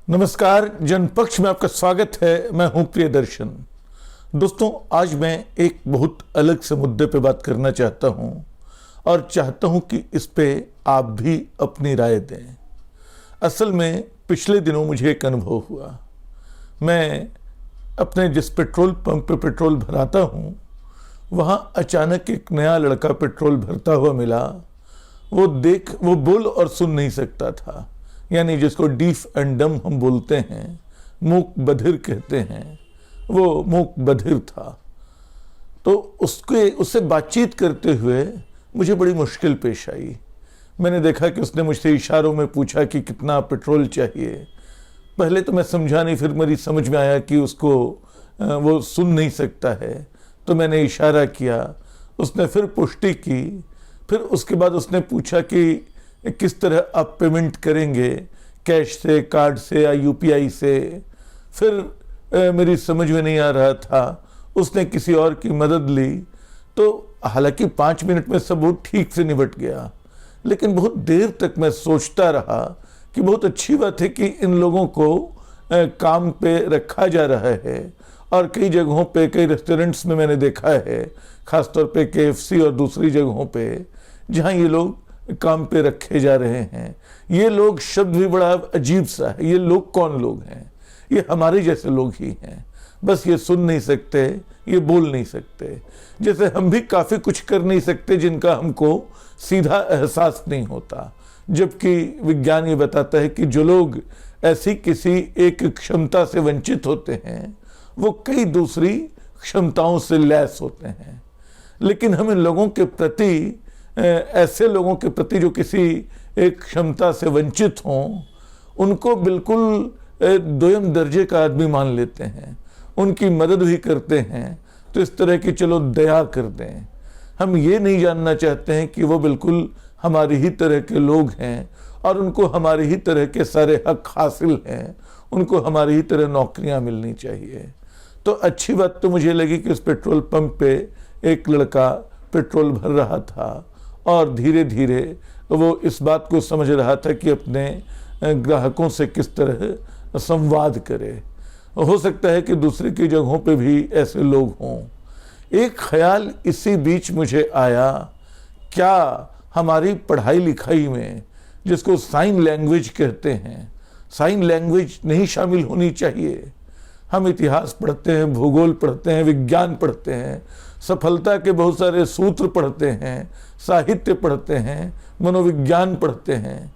नमस्कार, जनपक्ष में आपका स्वागत है। मैं हूं प्रियदर्शन। दोस्तों, आज मैं एक बहुत अलग से मुद्दे पे बात करना चाहता हूं और चाहता हूं कि इस पे आप भी अपनी राय दें। असल में पिछले दिनों मुझे एक अनुभव हुआ। मैं अपने जिस पेट्रोल पंप पे पेट्रोल भराता हूं, वहां अचानक एक नया लड़का पेट्रोल भरता हुआ मिला। वो बोल और सुन नहीं सकता था, यानी जिसको डीफ एंड डम हम बोलते हैं, मूक बधिर कहते हैं, वो मूक बधिर था। तो उससे बातचीत करते हुए मुझे बड़ी मुश्किल पेश आई। मैंने देखा कि उसने मुझसे इशारों में पूछा कि कितना पेट्रोल चाहिए। पहले तो मैं समझा नहीं, फिर मेरी समझ में आया कि उसको वो सुन नहीं सकता है, तो मैंने इशारा किया। उसने फिर पुष्टि की। फिर उसके बाद उसने पूछा कि किस तरह आप पेमेंट करेंगे, कैश से, कार्ड से या यूपीआई से। फिर मेरी समझ में नहीं आ रहा था। उसने किसी और की मदद ली। तो हालांकि 5 मिनट में सब वो ठीक से निपट गया, लेकिन बहुत देर तक मैं सोचता रहा कि बहुत अच्छी बात है कि इन लोगों को काम पे रखा जा रहा है। और कई जगहों पे, कई रेस्टोरेंट्स में मैंने देखा है, खासतौर पे केएफसी और दूसरी जगहों पे, जहाँ ये लोग काम पे रखे जा रहे हैं। ये लोग शब्द भी बड़ा अजीब सा है। ये लोग कौन लोग हैं? ये हमारे जैसे लोग ही हैं। बस ये सुन नहीं सकते, ये बोल नहीं सकते। जैसे हम भी काफ़ी कुछ कर नहीं सकते जिनका हमको सीधा एहसास नहीं होता। जबकि विज्ञान ये बताता है कि जो लोग ऐसी किसी एक क्षमता से वंचित होते हैं, वो कई दूसरी क्षमताओं से लैस होते हैं। लेकिन हम इन लोगों के प्रति, ऐसे लोगों के प्रति जो किसी एक क्षमता से वंचित हों, उनको बिल्कुल दोयम दर्जे का आदमी मान लेते हैं। उनकी मदद भी करते हैं तो इस तरह की चलो दया कर दें। हम ये नहीं जानना चाहते हैं कि वो बिल्कुल हमारी ही तरह के लोग हैं और उनको हमारी ही तरह के सारे हक हासिल हैं, उनको हमारी ही तरह नौकरियां मिलनी चाहिए। तो अच्छी बात तो मुझे लगी कि उस पेट्रोल पंप पे एक लड़का पेट्रोल भर रहा था और धीरे धीरे वो इस बात को समझ रहा था कि अपने ग्राहकों से किस तरह संवाद करे। हो सकता है कि दूसरी की जगहों पे भी ऐसे लोग हों। एक ख्याल इसी बीच मुझे आया, क्या हमारी पढ़ाई लिखाई में, जिसको साइन लैंग्वेज कहते हैं, साइन लैंग्वेज नहीं शामिल होनी चाहिए? हम इतिहास पढ़ते हैं, भूगोल पढ़ते हैं, विज्ञान पढ़ते हैं, सफलता के बहुत सारे सूत्र पढ़ते हैं, साहित्य पढ़ते हैं, मनोविज्ञान पढ़ते हैं,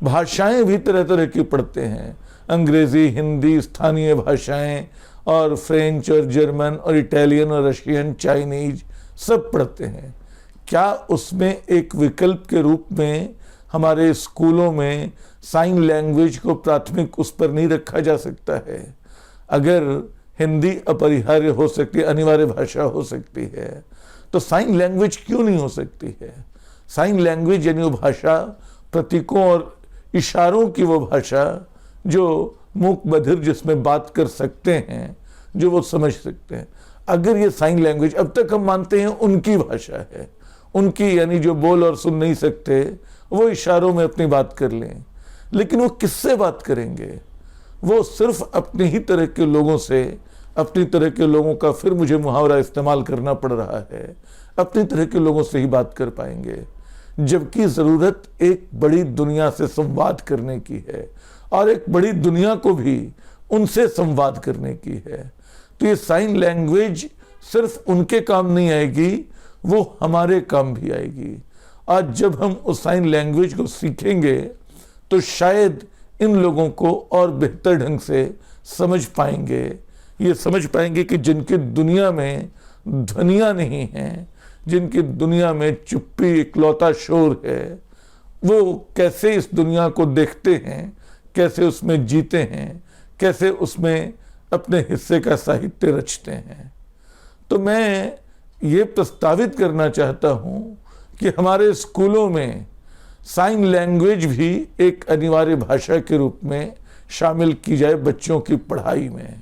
भाषाएं भी तरह तरह की पढ़ते हैं, अंग्रेजी, हिंदी, स्थानीय भाषाएं और फ्रेंच और जर्मन और इटालियन और रशियन, चाइनीज सब पढ़ते हैं। क्या उसमें एक विकल्प के रूप में हमारे स्कूलों में साइन लैंग्वेज को प्राथमिक उस पर नहीं रखा जा सकता है? अगर हिंदी अपरिहार्य हो सकती है, अनिवार्य भाषा हो सकती है, तो साइन लैंग्वेज क्यों नहीं हो सकती है? साइन लैंग्वेज यानी वो भाषा, प्रतीकों और इशारों की वो भाषा जो मूक बधिर जिसमें बात कर सकते हैं, जो वो समझ सकते हैं। अगर ये साइन लैंग्वेज, अब तक हम मानते हैं उनकी भाषा है, उनकी, यानी जो बोल और सुन नहीं सकते वो इशारों में अपनी बात कर लें, लेकिन वो किससे बात करेंगे? वो सिर्फ अपनी ही तरह के लोगों से, अपनी तरह के लोगों का, फिर मुझे मुहावरा इस्तेमाल करना पड़ रहा है, अपनी तरह के लोगों से ही बात कर पाएंगे। जबकि ज़रूरत एक बड़ी दुनिया से संवाद करने की है और एक बड़ी दुनिया को भी उनसे संवाद करने की है। तो ये साइन लैंग्वेज सिर्फ उनके काम नहीं आएगी, वो हमारे काम भी आएगी। आज जब हम उस साइन लैंग्वेज को सीखेंगे तो शायद इन लोगों को और बेहतर ढंग से समझ पाएंगे। ये समझ पाएंगे कि जिनकी दुनिया में ध्वनियाँ नहीं हैं, जिनकी दुनिया में चुप्पी इकलौता शोर है, वो कैसे इस दुनिया को देखते हैं, कैसे उसमें जीते हैं, कैसे उसमें अपने हिस्से का साहित्य रचते हैं। तो मैं ये प्रस्तावित करना चाहता हूँ कि हमारे स्कूलों में साइन लैंग्वेज भी एक अनिवार्य भाषा के रूप में शामिल की जाए बच्चों की पढ़ाई में।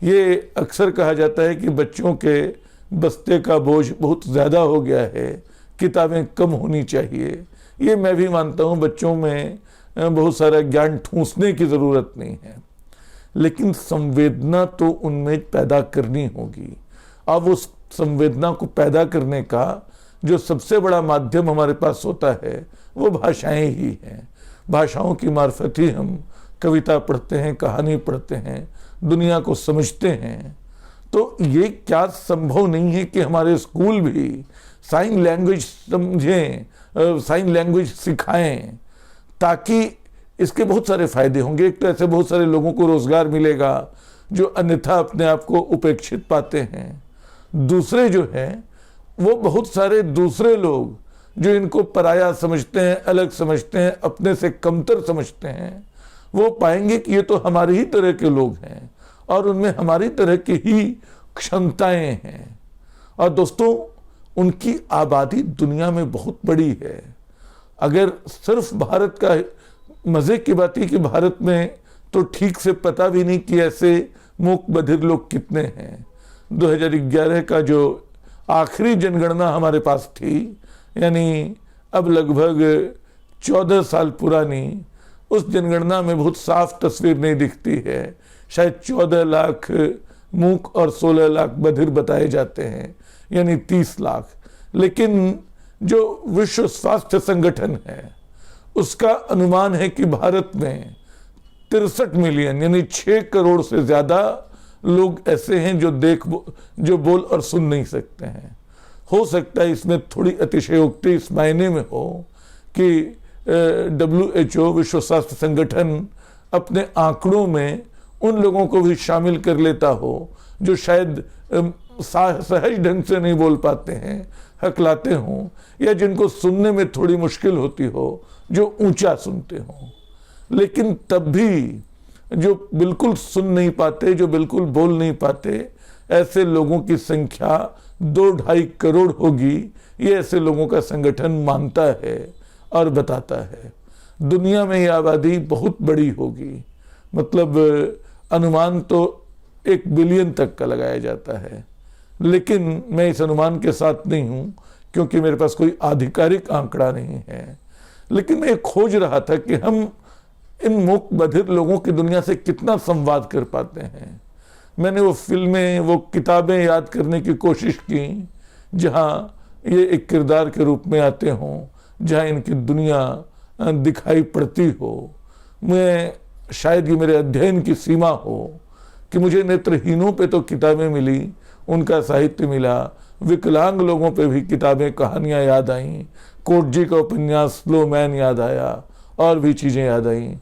ये अक्सर कहा जाता है कि बच्चों के बस्ते का बोझ बहुत ज़्यादा हो गया है, किताबें कम होनी चाहिए। ये मैं भी मानता हूँ। बच्चों में बहुत सारा ज्ञान ठूंसने की ज़रूरत नहीं है, लेकिन संवेदना तो उनमें पैदा करनी होगी। अब उस संवेदना को पैदा करने का जो सबसे बड़ा माध्यम हमारे पास होता है वो भाषाएं ही हैं। भाषाओं की मार्फत ही हम कविता पढ़ते हैं, कहानी पढ़ते हैं, दुनिया को समझते हैं। तो ये क्या संभव नहीं है कि हमारे स्कूल भी साइन लैंग्वेज समझें, साइन लैंग्वेज सिखाएं, ताकि इसके बहुत सारे फायदे होंगे। एक तो ऐसे बहुत सारे लोगों को रोजगार मिलेगा जो अन्यथा अपने आप को उपेक्षित पाते हैं। दूसरे जो हैं वो बहुत सारे दूसरे लोग जो इनको पराया समझते हैं, अलग समझते हैं, अपने से कमतर समझते हैं, वो पाएंगे कि ये तो हमारे ही तरह के लोग हैं और उनमें हमारी तरह की ही क्षमताएं हैं। और दोस्तों, उनकी आबादी दुनिया में बहुत बड़ी है। अगर सिर्फ भारत का, मजे की बात है कि भारत में तो ठीक से पता भी नहीं कि ऐसे मूक बधिर लोग कितने हैं। 2011 का जो आखिरी जनगणना हमारे पास थी, यानी अब लगभग 14 साल पुरानी, उस जनगणना में बहुत साफ तस्वीर नहीं दिखती है। शायद 14 लाख मूक और 16 लाख बधिर बताए जाते हैं, यानी 30 लाख। लेकिन जो विश्व स्वास्थ्य संगठन है उसका अनुमान है कि भारत में 63 मिलियन यानी 6 करोड़ से ज्यादा लोग ऐसे हैं जो बोल और सुन नहीं सकते हैं। हो सकता है इसमें थोड़ी अतिशयोक्ति इस मायने में हो कि WHO विश्व स्वास्थ्य संगठन अपने आंकड़ों में उन लोगों को भी शामिल कर लेता हो जो शायद सहज ढंग से नहीं बोल पाते हैं, हकलाते हों, या जिनको सुनने में थोड़ी मुश्किल होती हो, जो ऊंचा सुनते हों। लेकिन तब भी जो बिल्कुल सुन नहीं पाते, जो बिल्कुल बोल नहीं पाते, ऐसे लोगों की संख्या 2-2.5 करोड़ होगी, ये ऐसे लोगों का संगठन मानता है और बताता है। दुनिया में ये आबादी बहुत बड़ी होगी, मतलब अनुमान तो 1 बिलियन तक का लगाया जाता है। लेकिन मैं इस अनुमान के साथ नहीं हूं क्योंकि मेरे पास कोई आधिकारिक आंकड़ा नहीं है। लेकिन मैं खोज रहा था कि हम इन मूक बधिर लोगों की दुनिया से कितना संवाद कर पाते हैं। मैंने वो फिल्में, वो किताबें याद करने की कोशिश की जहां ये एक किरदार के रूप में आते हों, जहां इनकी दुनिया दिखाई पड़ती हो। मैं शायद ये मेरे अध्ययन की सीमा हो कि मुझे नेत्रहीनों पे तो किताबें मिली, उनका साहित्य मिला, विकलांग लोगों पे भी किताबें, कहानियां याद आईं, कोट जी का उपन्यास स्लो मैन याद आया और भी चीज़ें याद आईं।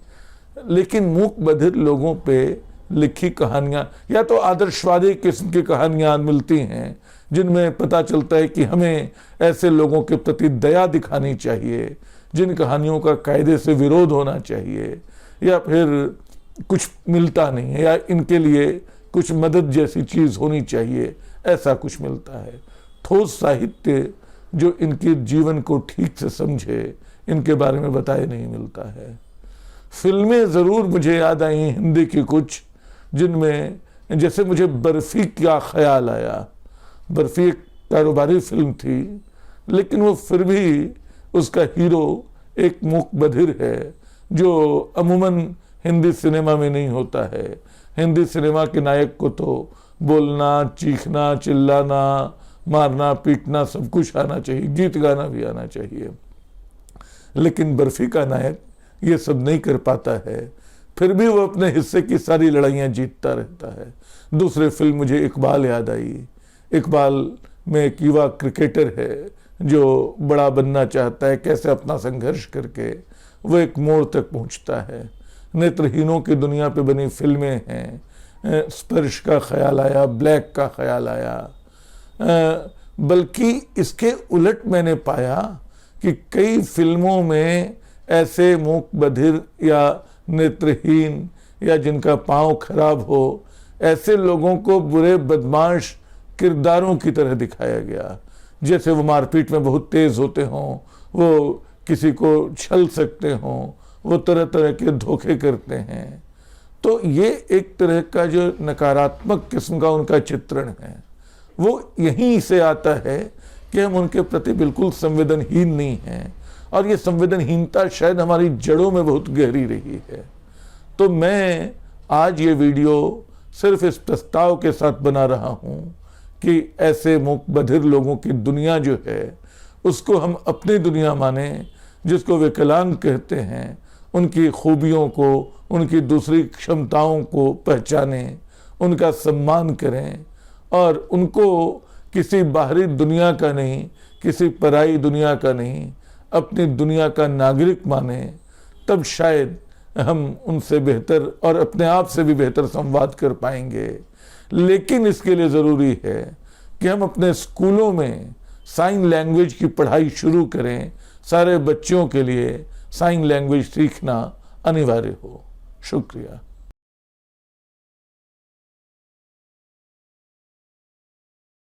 लेकिन मूक बधिर लोगों पे लिखी कहानियां या तो आदर्शवादी किस्म की कहानियां मिलती हैं जिनमें पता चलता है कि हमें ऐसे लोगों के प्रति दया दिखानी चाहिए, जिन कहानियों का कायदे से विरोध होना चाहिए, या फिर कुछ मिलता नहीं है या इनके लिए कुछ मदद जैसी चीज़ होनी चाहिए, ऐसा कुछ मिलता है। ठोस साहित्य जो इनके जीवन को ठीक से समझे, इनके बारे में बताए नहीं मिलता है। फिल्में ज़रूर मुझे याद आई हिंदी की कुछ, जिनमें जैसे मुझे बर्फी का ख्याल आया। बर्फी एक कारोबारी फिल्म थी, लेकिन वो फिर भी उसका हीरो एक मूक बधिर है जो अमूमन हिंदी सिनेमा में नहीं होता है। हिंदी सिनेमा के नायक को तो बोलना, चीखना, चिल्लाना, मारना, पीटना सब कुछ आना चाहिए, गीत गाना भी आना चाहिए। लेकिन बर्फी का नायक ये सब नहीं कर पाता है, फिर भी वो अपने हिस्से की सारी लड़ाइयाँ जीतता रहता है। दूसरी फिल्म मुझे इकबाल याद आई। इकबाल में एक युवा क्रिकेटर है जो बड़ा बनना चाहता है, कैसे अपना संघर्ष करके वो एक मोड़ तक पहुंचता है। नेत्रहीनों की दुनिया पे बनी फिल्में हैं, स्पर्श का ख्याल आया, ब्लैक का ख्याल आया। बल्कि इसके उलट मैंने पाया कि कई फिल्मों में ऐसे मूक बधिर या नेत्रहीन या जिनका पाँव खराब हो, ऐसे लोगों को बुरे बदमाश किरदारों की तरह दिखाया गया। जैसे वो मारपीट में बहुत तेज होते हों, वो किसी को छल सकते हों, वो तरह तरह के धोखे करते हैं। तो ये एक तरह का जो नकारात्मक किस्म का उनका चित्रण है, वो यहीं से आता है कि हम उनके प्रति बिल्कुल संवेदनहीन नहीं हैं और ये संवेदनहीनता शायद हमारी जड़ों में बहुत गहरी रही है। तो मैं आज ये वीडियो सिर्फ इस प्रस्ताव के साथ बना रहा हूँ कि ऐसे मूक बधिर लोगों की दुनिया जो है उसको हम अपनी दुनिया माने, जिसको विकलांग कहते हैं, उनकी खूबियों को, उनकी दूसरी क्षमताओं को पहचानें, उनका सम्मान करें और उनको किसी बाहरी दुनिया का नहीं, किसी पराई दुनिया का नहीं, अपनी दुनिया का नागरिक माने। तब शायद हम उनसे बेहतर और अपने आप से भी बेहतर संवाद कर पाएंगे। लेकिन इसके लिए ज़रूरी है कि हम अपने स्कूलों में साइन लैंग्वेज की पढ़ाई शुरू करें। सारे बच्चों के लिए साइन लैंग्वेज सीखना अनिवार्य हो। शुक्रिया।